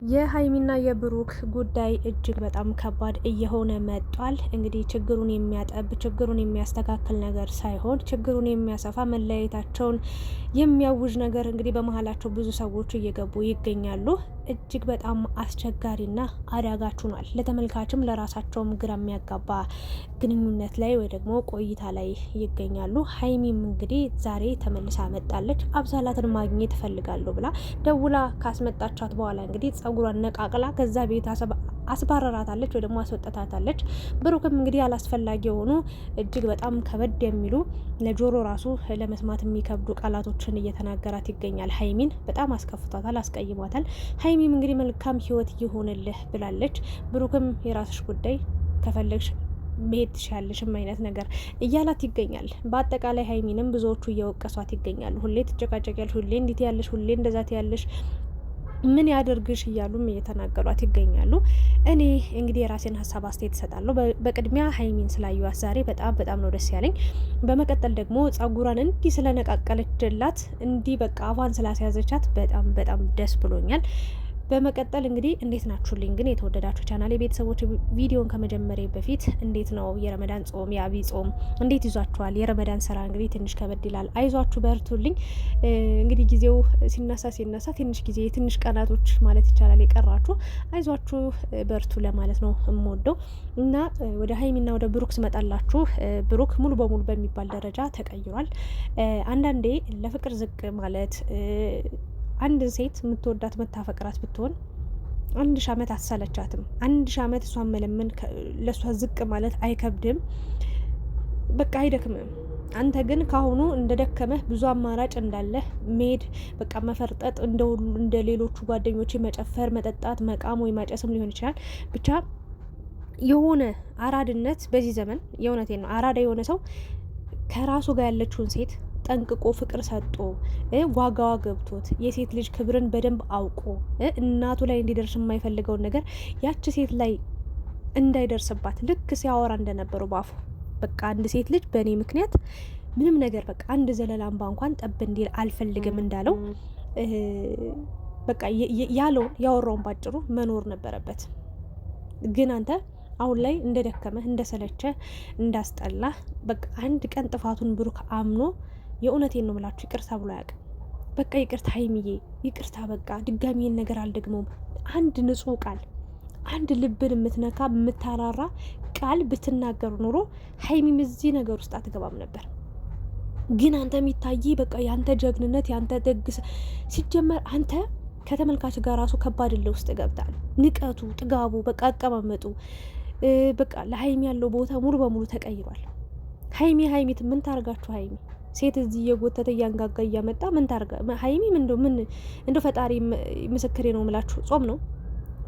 የሀይሚና የብሩክ ጉዳይ እጅግ በጣም ከባድ እየሆነ መጧል። እንግዲህ ችግሩን የሚያጠብ ችግሩን የሚያስተካክል ነገር ሳይሆን ችግሩን የሚያሰፋ መለያየታቸውን የሚያውጅ ነገር እንግዲህ በመሀላቸው ብዙ ሰዎች እየገቡ ይገኛሉ። እጅግ በጣም አስቸጋሪና አዳጋች ሆኗል። ለተመልካችም ለራሳቸውም ግራ የሚያጋባ ግንኙነት ላይ ወይ ደግሞ ቆይታ ላይ ይገኛሉ። ሀይሚም እንግዲህ ዛሬ ተመልሳ መጣለች። አብሳላትን ማግኘት እፈልጋለሁ ብላ ደውላ ካስመጣቻት በኋላ እንግዲህ ጸጉሯን ነቃቅላ ከዛ ቤት አስባረራታለች ወይ ደግሞ አስወጣታለች። ብሩክም እንግዲህ አላስፈላጊ የሆኑ እጅግ በጣም ከበድ የሚሉ ለጆሮ ራሱ ለመስማት የሚከብዱ ቃላቶችን እየተናገራት ይገኛል። ሀይሚን በጣም አስከፍቷታል፣ አስቀይሟታል። ሀይሚም እንግዲህ መልካም ህይወት ይሆንልህ ብላለች። ብሩክም የራስሽ ጉዳይ ከፈለግሽ መሄድ ትችያለሽም አይነት ነገር እያላት ይገኛል። በአጠቃላይ ሀይሚንም ብዙዎቹ እየወቀሷት ይገኛሉ። ሁሌ ትጨቃጨቂያለሽ፣ ሁሌ እንዲት ያለሽ፣ ሁሌ እንደዛት ያለሽ ምን ያደርግሽ እያሉም እየተናገሯት ይገኛሉ። እኔ እንግዲህ የራሴን ሀሳብ አስተያየት እሰጣለሁ። በቅድሚያ ሀይሚን ስላየኋት ዛሬ በጣም ነው ደስ ያለኝ። በመቀጠል ደግሞ ጸጉሯን እንዲህ ስለነቃቀለችላት እንዲህ በቃ አፏን ስላስያዘቻት በጣም ደስ ብሎኛል። በመቀጠል እንግዲህ እንዴት ናችሁልኝ? ግን የተወደዳችሁ ቻናል ቤተሰቦች ቪዲዮን ከመጀመሪያ በፊት እንዴት ነው የረመዳን ጾም የአብይ ጾም እንዴት ይዟችኋል? የረመዳን ስራ እንግዲህ ትንሽ ከበድ ይላል። አይዟችሁ በርቱልኝ። እንግዲህ ጊዜው ሲነሳ ትንሽ ቀናቶች ማለት ይቻላል የቀራችሁ። አይዟችሁ በርቱ ለማለት ነው የምወደው እና ወደ ሀይሚና ወደ ብሩክ ስመጣላችሁ ብሩክ ሙሉ በሙሉ በሚባል ደረጃ ተቀይሯል። አንዳንዴ ለፍቅር ዝቅ ማለት አንድ ሴት የምትወዳት መታፈቅራት ብትሆን 1000 ዓመት አትሰለቻትም። 1000 ዓመት እሷን መለመን ለእሷ ዝቅ ማለት አይከብድም፣ በቃ አይደክምም። አንተ ግን ካሁኑ እንደደከመህ ብዙ አማራጭ እንዳለህ መሄድ በቃ መፈርጠጥ፣ እንደ ሌሎቹ ጓደኞች መጨፈር፣ መጠጣት፣ መቃም ወይ ማጨስም ሊሆን ይችላል። ብቻ የሆነ አራድነት በዚህ ዘመን የእውነቴን ነው። አራዳ የሆነ ሰው ከራሱ ጋር ያለችውን ሴት ጠንቅቆ ፍቅር ሰጥቶ ዋጋዋ ገብቶት የሴት ልጅ ክብርን በደንብ አውቆ እናቱ ላይ እንዲደርስ የማይፈልገውን ነገር ያቺ ሴት ላይ እንዳይደርስባት ልክ ሲያወራ እንደነበረው ባፉ በቃ አንድ ሴት ልጅ በእኔ ምክንያት ምንም ነገር በቃ አንድ ዘለላ እንባ እንኳን ጠብ እንዲል አልፈልግም እንዳለው በቃ ያወራውን ባጭሩ መኖር ነበረበት። ግን አንተ አሁን ላይ እንደደከመህ እንደሰለቸ እንዳስጠላህ በቃ አንድ ቀን ጥፋቱን ብሩክ አምኖ የእውነቴን ነው ምላችሁ ይቅርታ ብሎ አያውቅም። በቃ ይቅርታ ሀይሚዬ ይቅርታ፣ በቃ ድጋሚን ነገር አልደግመውም። አንድ ንጹህ ቃል፣ አንድ ልብን የምትነካ የምታራራ ቃል ብትናገሩ ኑሮ ሀይሚም እዚህ ነገር ውስጥ አትገባም ነበር። ግን አንተ የሚታይ በቃ ያንተ ጀግንነት ያንተ ደግስ ሲጀመር አንተ ከተመልካች ጋር ራሱ ከባድ ለ ውስጥ ገብታል። ንቀቱ፣ ጥጋቡ፣ በቃ አቀማመጡ በቃ ለሀይሚ ያለው ቦታ ሙሉ በሙሉ ተቀይሯል። ሀይሚት ምን ታርጋችሁ? ሀይሚ ሴት እዚህ እየጎተተ እያንጋጋ እያመጣ ምን ታርጋ? ሀይሚ እንደ ፈጣሪ ምስክሬ ነው ምላችሁ ጾም ነው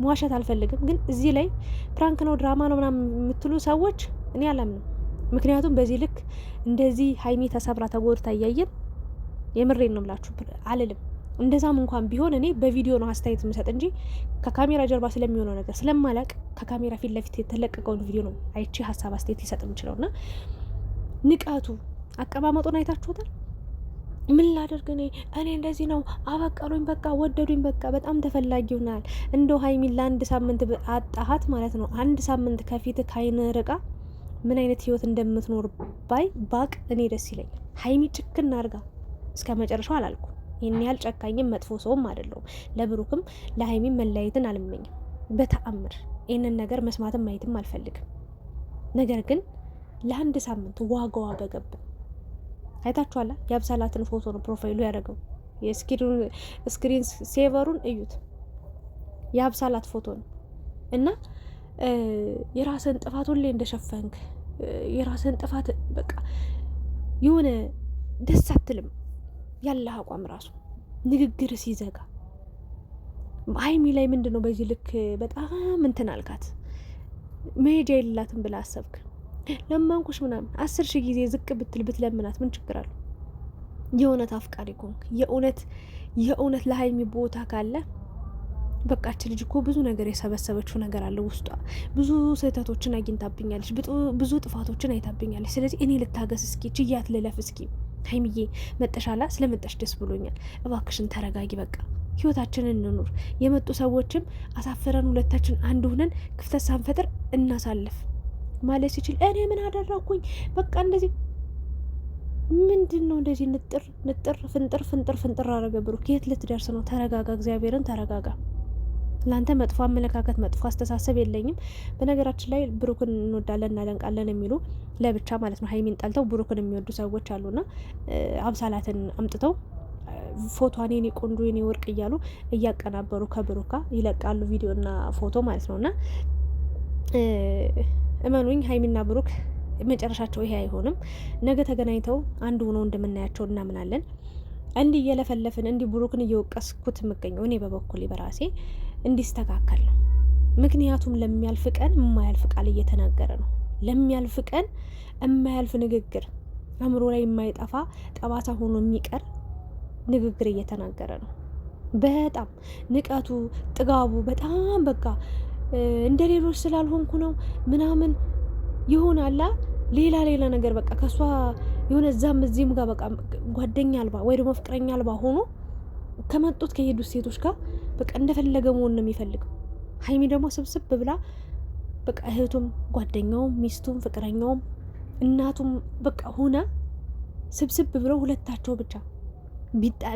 መዋሸት አልፈልግም። ግን እዚህ ላይ ፕራንክ ነው ድራማ ነው ምናምን የምትሉ ሰዎች እኔ አላምንም። ምክንያቱም በዚህ ልክ እንደዚህ ሀይሚ ተሰብራ ተጎድታ እያየን የምሬን ነው ምላችሁ አልልም። እንደዛም እንኳን ቢሆን እኔ በቪዲዮ ነው አስተያየት የምሰጥ እንጂ ከካሜራ ጀርባ ስለሚሆነው ነገር ስለማላቅ ከካሜራ ፊት ለፊት የተለቀቀውን ቪዲዮ ነው አይቼ ሀሳብ አስተያየት ሊሰጥ የምችለውና ንቀቱ አቀማመጡን አይታችሁታል። ምን ላደርግ እኔ እንደዚህ ነው አበቀሉኝ፣ በቃ ወደዱኝ፣ በቃ በጣም ተፈላጊ ሆናል። እንደው ሀይሚን ለአንድ ሳምንት አጣሃት ማለት ነው። አንድ ሳምንት ከፊት ካይን ርቃ ምን አይነት ህይወት እንደምትኖር ባቅ እኔ ደስ ይለኝ። ሀይሚ ጭክና አርጋ እስከ መጨረሻው አላልኩ። ይህን ያህል ጨካኝም መጥፎ ሰውም አይደለሁም። ለብሩክም ለሀይሚም መለያየትን አልመኝም በተአምር። ይህንን ነገር መስማትም ማየትም አልፈልግም። ነገር ግን ለአንድ ሳምንት ዋጋዋ በገባ አይታችኋላ። የአብሳላትን ፎቶ ነው ፕሮፋይሉ ያደረገው። የስክሪን ሴቨሩን እዩት። የአብሳላት ፎቶ ነው እና የራስን ጥፋት ሁሌ እንደሸፈንክ የራስን ጥፋት በቃ የሆነ ደስ አትልም። ያለህ አቋም ራሱ ንግግር ሲዘጋ ሀይሚ ላይ ምንድን ነው በዚህ ልክ በጣም እንትን አልካት። መሄጃ የሌላትም ብላ አሰብክ። ለማንኩሽ ምናምን 10,000 ጊዜ ዝቅ ብትለምናት ምን ችግር አለው? የእውነት አፍቃሪ ኮንክ የእውነት ለሀይሚ ቦታ ካለ በቃች ልጅ እኮ ብዙ ነገር የሰበሰበችው ነገር አለ ውስጧ። ብዙ ስህተቶችን አግኝታብኛለች፣ ብዙ ጥፋቶችን አይታብኛለች። ስለዚህ እኔ ልታገስ እስኪ ችያት ልለፍ እስኪ። ሀይሚዬ መጠሻላ ስለመጠሽ ደስ ብሎኛል። እባክሽን ተረጋጊ። በቃ ህይወታችንን እንኑር። የመጡ ሰዎችም አሳፍረን ሁለታችን አንድ ሆነን ክፍተት ሳንፈጥር እናሳልፍ ማለት ሲችል እኔ ምን አደረኩኝ በቃ እንደዚህ ምንድን ነው እንደዚህ ንጥር ፍንጥር አረገ ብሩክ። የት ልትደርስ ነው? ተረጋጋ፣ እግዚአብሔርን ተረጋጋ። ለአንተ መጥፎ አመለካከት መጥፎ አስተሳሰብ የለኝም። በነገራችን ላይ ብሩክን እንወዳለን እናደንቃለን የሚሉ ለብቻ ማለት ነው ሀይሚን ጠልተው ብሩክን የሚወዱ ሰዎች አሉና አብሳላትን አምጥተው ፎቶዋን የኔ ቆንጆ የኔ ወርቅ እያሉ እያቀናበሩ ከብሩካ ይለቃሉ ቪዲዮና ፎቶ ማለት ነውና እመኑኝ ሀይሚና ብሩክ መጨረሻቸው ይሄ አይሆንም። ነገ ተገናኝተው አንድ ሆነው እንደምናያቸው እናምናለን። እንዲህ እየለፈለፍን እንዲህ ብሩክን እየወቀስኩት የምገኘው እኔ በበኩሌ በራሴ እንዲስተካከል ነው። ምክንያቱም ለሚያልፍ ቀን የማያልፍ ቃል እየተናገረ ነው። ለሚያልፍ ቀን የማያልፍ ንግግር፣ አእምሮ ላይ የማይጠፋ ጠባሳ ሆኖ የሚቀር ንግግር እየተናገረ ነው። በጣም ንቀቱ፣ ጥጋቡ በጣም በቃ እንደ ሌሎች ስላልሆንኩ ነው ምናምን ይሆናላ ሌላ ነገር በቃ ከሷ የሆነ እዛም እዚህም ጋር በቃ ጓደኛ አልባ ወይ ደግሞ ፍቅረኛ አልባ ሆኖ ከመጡት ከሄዱት ሴቶች ጋር በቃ እንደፈለገ መሆን ነው የሚፈልገው። ሀይሚ ደግሞ ስብስብ ብላ በቃ እህቱም ጓደኛውም ሚስቱም ፍቅረኛውም እናቱም በቃ ሆነ ስብስብ ብለው ሁለታቸው ብቻ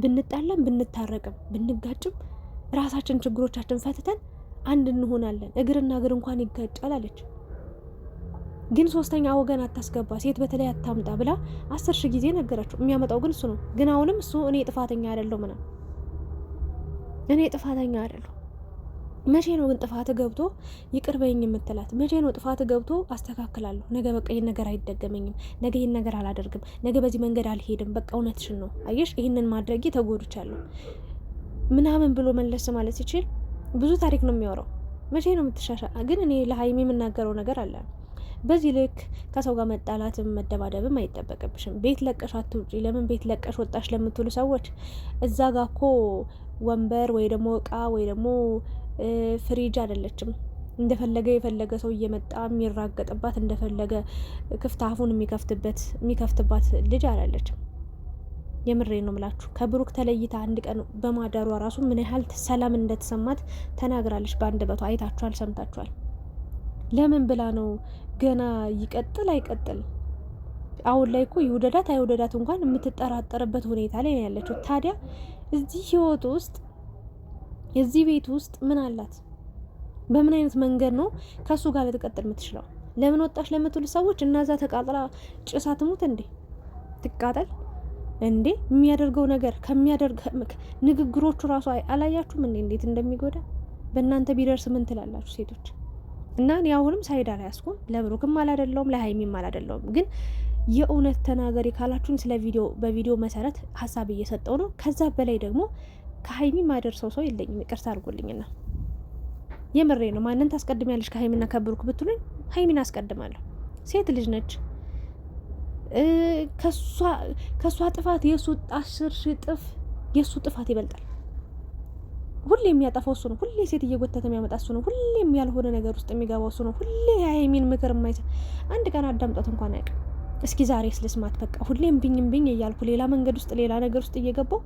ብንጣላም ብንታረቅም ብንጋጭም ራሳችን ችግሮቻችን ፈትተን አንድ እንሆናለን። እግርና እግር እንኳን ይጋጫል አለች። ግን ሶስተኛ ወገን አታስገባ፣ ሴት በተለይ አታምጣ ብላ 10,000 ጊዜ ነገራቸው። የሚያመጣው ግን እሱ ነው። ግን አሁንም እሱ እኔ ጥፋተኛ አይደለሁ ምናምን እኔ ጥፋተኛ አይደለሁ። መቼ ነው ግን ጥፋት ገብቶ ይቅር በይኝ የምትላት? መቼ ነው ጥፋት ገብቶ አስተካክላለሁ፣ ነገ በቃ ይህን ነገር አይደገመኝም፣ ነገ ይህን ነገር አላደርግም፣ ነገ በዚህ መንገድ አልሄድም፣ በቃ እውነትሽን ነው አየሽ፣ ይህንን ማድረጌ ተጎድቻለሁ ምናምን ብሎ መለስ ማለት ሲችል ብዙ ታሪክ ነው የሚያወራው። መቼ ነው የምትሻሻ? ግን እኔ ለሀይሚ የምናገረው ነገር አለ። በዚህ ልክ ከሰው ጋር መጣላትም መደባደብም አይጠበቅብሽም። ቤት ለቀሽ አትውጪ። ለምን ቤት ለቀሽ ወጣሽ ለምትሉ ሰዎች እዛ ጋ እኮ ወንበር ወይ ደግሞ እቃ ወይ ደግሞ ፍሪጅ አይደለችም። እንደፈለገ የፈለገ ሰው እየመጣ የሚራገጥባት እንደፈለገ ክፍት አፉን የሚከፍትባት ልጅ አይደለችም። የምሬ ነው ምላችሁ። ከብሩክ ተለይታ አንድ ቀን በማደሯ ራሱ ምን ያህል ሰላም እንደተሰማት ተናግራለች። በአንደበቷ አይታችኋል፣ ሰምታችኋል። ለምን ብላ ነው ገና ይቀጥል አይቀጥል። አሁን ላይ እኮ ይውደዳት አይውደዳት እንኳን የምትጠራጠርበት ሁኔታ ላይ ነው ያለችው። ታዲያ እዚህ ህይወት ውስጥ የዚህ ቤት ውስጥ ምን አላት? በምን አይነት መንገድ ነው ከሱ ጋር ልትቀጥል የምትችለው? ለምን ወጣሽ ለምትሉ ሰዎች እናዛ ተቃጥላ ጭሳ ትሙት እንዴ? ትቃጠል እንዴ? የሚያደርገው ነገር ንግግሮቹ ራሱ አላያችሁም እንዴ እንዴት እንደሚጎዳ? በእናንተ ቢደርስ ምን ትላላችሁ ሴቶች? እና እኔ አሁንም ሳይድ አልያዝኩም። ለብሩክም አላደለውም ለሀይሚም አላደለውም። ግን የእውነት ተናገሪ ካላችሁኝ ስለ በቪዲዮ መሰረት ሀሳብ እየሰጠው ነው። ከዛ በላይ ደግሞ ከሀይሚ ማደርሰው ሰው የለኝም። ይቅርታ አድርጎልኝና የምሬ ነው። ማንን ታስቀድሚያለሽ ከሀይሚና ከብሩክ ብትሉኝ ሀይሚን አስቀድማለሁ። ሴት ልጅ ነች። ከሷ ጥፋት የሱ 10 እጥፍ የሱ ጥፋት ይበልጣል። ሁሌ የሚያጠፋው እሱ ነው። ሁሌ ሴት እየጎተተ የሚያመጣ እሱ ነው። ሁሌም ያልሆነ ነገር ውስጥ የሚገባው እሱ ነው። ሁሌ የሀይሚን ምክር የማይሰጥ አንድ ቀን አዳምጧት እንኳን አያውቅም። እስኪ ዛሬ ስልስማት በቃ ሁሌም ብኝ እያልኩ ሌላ መንገድ ውስጥ ሌላ ነገር ውስጥ እየገባው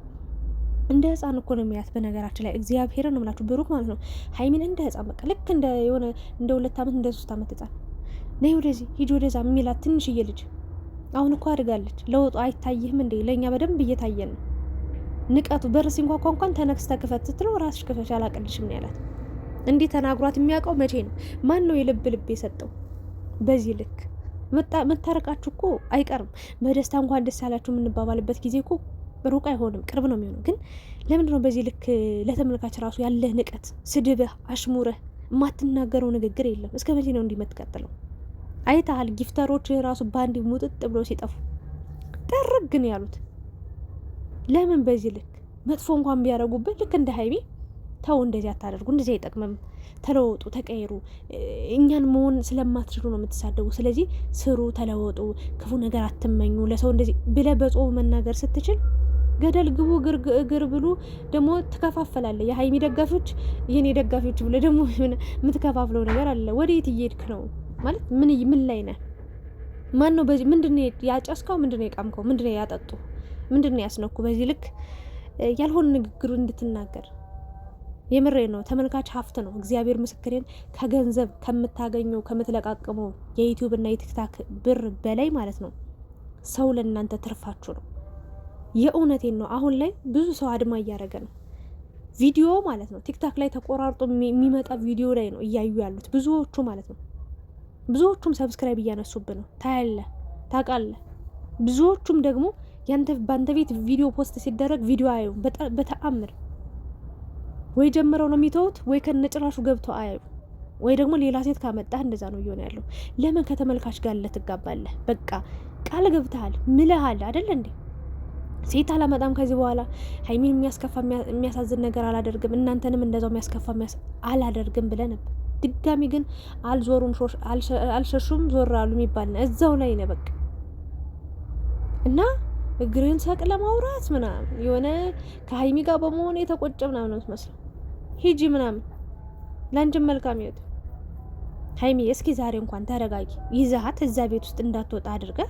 እንደ ህፃን እኮ ነው የሚያት። በነገራችን ላይ እግዚአብሔርን ነው የምላችሁ ብሩክ ማለት ነው ሀይሚን እንደ ህፃን በቃ ልክ እንደ 2 ዓመት እንደ 3 ዓመት ህፃን ነይ ወደዚህ ሂጅ ወደዛ የሚላት ትንሽዬ ልጅ አሁን እኮ አድጋለች። ለውጡ አይታይህም እንዴ? ለእኛ በደንብ እየታየን ነው። ንቀቱ በር ሲንኳኳ እንኳን ተነክስተ ክፈት ስትለው ራስሽ ክፈች አላቅልሽም ነው ያላት። እንዲህ ተናግሯት የሚያውቀው መቼ ነው? ማን ነው የልብ የሰጠው? በዚህ ልክ መታረቃችሁ እኮ አይቀርም። በደስታ እንኳን ደስ ያላችሁ የምንባባልበት ጊዜ እኮ ሩቅ አይሆንም፣ ቅርብ ነው የሚሆነው። ግን ለምንድን ነው በዚህ ልክ ለተመልካች ራሱ ያለህ ንቀት፣ ስድብህ፣ አሽሙረህ የማትናገረው ንግግር የለም? እስከ መቼ ነው እንዲህ የምትቀጥለው? አይተሃል? ጊፍተሮች ራሱ ባንዲ ሙጥጥ ብሎ ሲጠፉ ጠርግ ነው ያሉት። ለምን በዚህ ልክ መጥፎ እንኳን ቢያደርጉበት ልክ እንደ ሀይሚ ተው፣ እንደዚህ አታደርጉ፣ እንደዚህ አይጠቅምም፣ ተለወጡ፣ ተቀየሩ፣ እኛን መሆን ስለማትችሉ ነው የምትሳደቡ፣ ስለዚህ ስሩ፣ ተለወጡ፣ ክፉ ነገር አትመኙ፣ ለሰው እንደዚህ ብለህ በጾም መናገር ስትችል ገደል ግቡ እግር ብሉ ደግሞ ትከፋፈላለህ። የሀይሚ ደጋፊዎች የኔ ደጋፊዎች ብለህ ደግሞ የምትከፋፍለው ነገር አለ። ወዴት እየሄድክ ነው? ማለት ምን ላይ ነህ? ማን ነው በዚህ ምንድነው ያጨስከው? ምንድነው የቃምከው? ምንድነው ያጠጡ? ምንድነው ያስነኩ? በዚህ ልክ ያልሆነ ንግግሩ እንድትናገር የምሬ ነው። ተመልካች ሀብት ነው። እግዚአብሔር ምስክሬን ከገንዘብ ከምታገኘው ከምትለቃቅመው የዩቲዩብ እና የቲክታክ ብር በላይ ማለት ነው ሰው ለእናንተ ትርፋችሁ ነው። የእውነቴን ነው። አሁን ላይ ብዙ ሰው አድማ እያደረገ ነው። ቪዲዮ ማለት ነው ቲክታክ ላይ ተቆራርጦ የሚመጣ ቪዲዮ ላይ ነው እያዩ ያሉት ብዙዎቹ ማለት ነው። ብዙዎቹም ሰብስክራይብ እያነሱብ ነው። ታያለህ፣ ታውቃለህ። ብዙዎቹም ደግሞ በአንተ ቤት ቪዲዮ ፖስት ሲደረግ ቪዲዮ አያዩ በተአምር ወይ ጀምረው ነው የሚተውት ወይ ከነጭራሹ ገብተው አያዩ ወይ ደግሞ ሌላ ሴት ካመጣህ እንደዛ ነው እየሆነ ያለው። ለምን ከተመልካች ጋር ለትጋባለህ? በቃ ቃል ገብተሃል፣ ምለሃል አይደል እንዴ? ሴት አላመጣም ከዚህ በኋላ ሀይሚን የሚያስከፋ የሚያሳዝን ነገር አላደርግም፣ እናንተንም እንደዛው የሚያስከፋ አላደርግም ብለህ ነበር። ድጋሚ ግን አልዞሩም፣ አልሸሹም፣ ዞር አሉ የሚባል ነው። እዛው ላይ ነው በቃ። እና እግርህን ሰቅ ለማውራት ምናምን የሆነ ከሀይሚ ጋር በመሆኑ የተቆጨ ምናምን ነው መስለው ሂጂ ምናምን። ለአንቺም መልካም ይወት ሀይሚ። እስኪ ዛሬ እንኳን ተረጋጊ። ይዛሃት እዛ ቤት ውስጥ እንዳትወጣ አድርገህ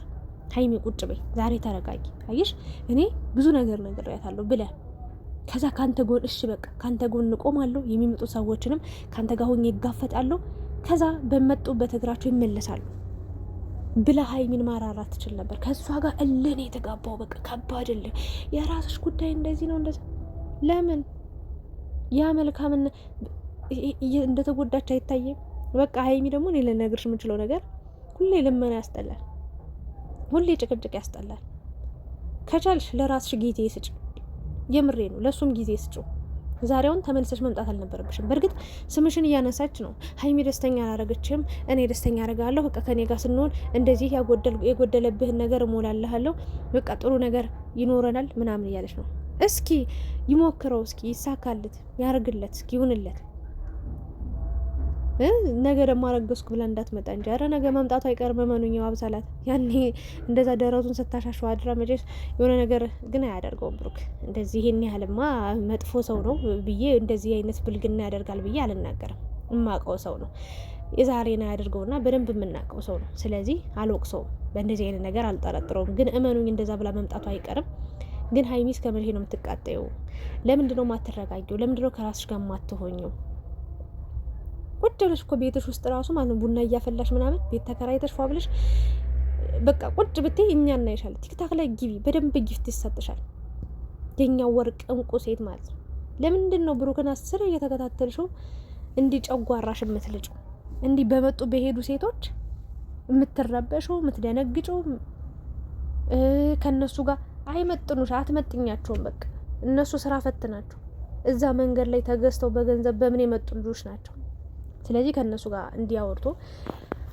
ሀይሚ ቁጭ በይ ዛሬ ተረጋጊ። አየሽ እኔ ብዙ ነገር ነግሬያታለሁ ብለህ ከዛ ካንተ ጎን እሺ በቃ ካንተ ጎን እቆማለሁ፣ የሚመጡ ሰዎችንም ካንተ ጋር ሆኜ ይጋፈጣለሁ፣ ከዛ በመጡበት እግራቸው ይመለሳሉ ብለህ ሀይሚን ማራራት ትችል ነበር። ከእሷ ጋር እልህ የተጋባው በቃ ከባድ እልህ። የራስሽ ጉዳይ እንደዚህ ነው እንደዚህ። ለምን ያ መልካምን እንደተጎዳች አይታየም? በቃ ሀይሚ ደግሞ እኔ ልነግርሽ የምችለው ነገር ሁሌ ልመና ያስጠላል፣ ሁሌ ጭቅጭቅ ያስጠላል። ከቻልሽ ለራስሽ ጊዜ ስጭ። የምሬ ነው። ለሱም ጊዜ ስጭው። ዛሬውን ተመልሰሽ መምጣት አልነበረብሽም። በእርግጥ ስምሽን እያነሳች ነው። ሀይሚ ደስተኛ አላረገችም፣ እኔ ደስተኛ አረጋለሁ፣ በቃ ከኔ ጋር ስንሆን እንደዚህ የጎደለብህን ነገር እሞላለሃለሁ፣ በቃ ጥሩ ነገር ይኖረናል ምናምን እያለች ነው። እስኪ ይሞክረው፣ እስኪ ይሳካልት፣ ያርግለት፣ እስኪ ይሁንለት። ነገ ደግሞ አረገዝኩ ብላ እንዳትመጣ እንጂ። ኧረ ነገ መምጣቱ አይቀርም። መመኑኛው አብሳላት ያኔ እንደዛ ደረቱን ስታሻሸው አድራ መቼስ የሆነ ነገር ግን አያደርገውም ብሩክ። እንደዚህ ይሄን ያህልማ መጥፎ ሰው ነው ብዬ እንደዚህ አይነት ብልግና ያደርጋል ብዬ አልናገርም። እማቀው ሰው ነው። የዛሬን አያደርገውና በደንብ የምናውቀው ሰው ነው። ስለዚህ አልወቅሰውም፣ በእንደዚህ አይነት ነገር አልጠረጥረውም። ግን እመኑኝ እንደዛ ብላ መምጣቱ አይቀርም። ግን ሀይሚ እስከ መቼ ነው የምትቃጠየው? ለምንድነው ማትረጋጊው? ለምንድነው ከራስሽ ጋር ማትሆኝው? ቁጭ ብለሽ እኮ ቤትሽ ውስጥ ራሱ ማለት ነው ቡና እያፈላሽ ምናምን ቤት ተከራይተሽ ፏ ብለሽ በቃ ቁጭ ብትይ እኛ እናይሻለን። ቲክታክ ላይ ግቢ፣ በደንብ ጊፍት ይሰጥሻል። የኛ ወርቅ እንቁ ሴት ማለት ነው። ለምንድን ነው ብሩክን 10 እየተከታተልሽው እንዲህ ጨጓራሽ የምትልጭው? እንዲህ በመጡ በሄዱ ሴቶች የምትረበሽው የምትደነግጨው? ከነሱ ጋር አይመጥኑሽ፣ አትመጥኛቸውም። በቃ እነሱ ስራ ፈት ናቸው። እዛ መንገድ ላይ ተገዝተው በገንዘብ በምን የመጡ ልጆች ናቸው። ስለዚህ ከእነሱ ጋር እንዲያወርቶ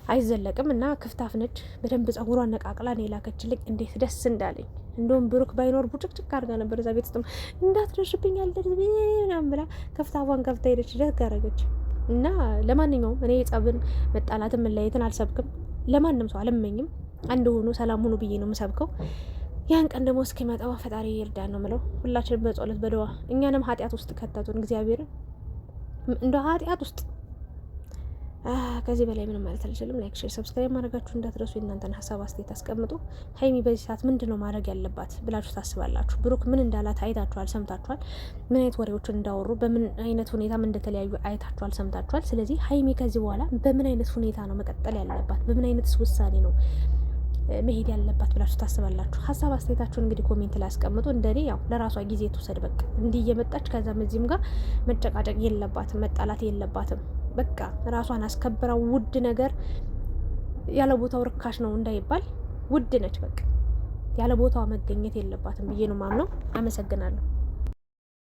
አይዘለቅም። እና ክፍታፍ ነች። በደንብ ጸጉሯን ነቃቅላ ነው የላከችልኝ። እንዴት ደስ እንዳለኝ። እንደውም ብሩክ ባይኖር ቡጭቅጭቅ አድርጋ ነበር እዛ ቤት ውስጥ እንዳትደርሽብኝ አልደርስ ምናምን ብላ ከፍታፏን ከፍታ ሄደች። ደግ አደረገች። እና ለማንኛውም እኔ ጸብን፣ መጣላትን፣ መለያየትን አልሰብክም። ለማንም ሰው አልመኝም። አንድ ሆኑ ሰላም ሆኑ ብዬ ነው የምሰብከው። ያን ቀን ደግሞ እስኪመጣው ፈጣሪ ይርዳን ነው ምለው። ሁላችንም በጸሎት በደዋ እኛንም ኃጢአት ውስጥ ከተቱን እግዚአብሔርን እንደ ኃጢአት ውስጥ ከዚህ በላይ ምንም ማለት አልችልም። ላይክ፣ ሼር፣ ሰብስክራይብ ማድረጋችሁ እንዳትረሱ። የእናንተን ሀሳብ አስተያየት አስቀምጡ። ሀይሚ በዚህ ሰዓት ምንድን ነው ማድረግ ያለባት ብላችሁ ታስባላችሁ? ብሩክ ምን እንዳላት አይታችኋል፣ ሰምታችኋል። ምን አይነት ወሬዎችን እንዳወሩ፣ በምን አይነት ሁኔታም እንደተለያዩ አይታችኋል፣ ሰምታችኋል። ስለዚህ ሀይሚ ከዚህ በኋላ በምን አይነት ሁኔታ ነው መቀጠል ያለባት? በምን አይነት ውሳኔ ነው መሄድ ያለባት ብላችሁ ታስባላችሁ? ሀሳብ አስተያየታችሁን እንግዲህ ኮሜንት ላይ አስቀምጡ። እንደኔ ያው ለራሷ ጊዜ ትውሰድ። በቃ እንዲህ እየመጣች ከዛም እዚህም ጋር መጨቃጨቅ የለባትም፣ መጣላት የለባትም። በቃ ራሷን አስከብረው ውድ ነገር ያለ ቦታው ርካሽ ነው እንዳይባል ውድ ነች። በቃ ያለ ቦታው መገኘት የለባትም ብዬ ነው ማምነው። አመሰግናለሁ።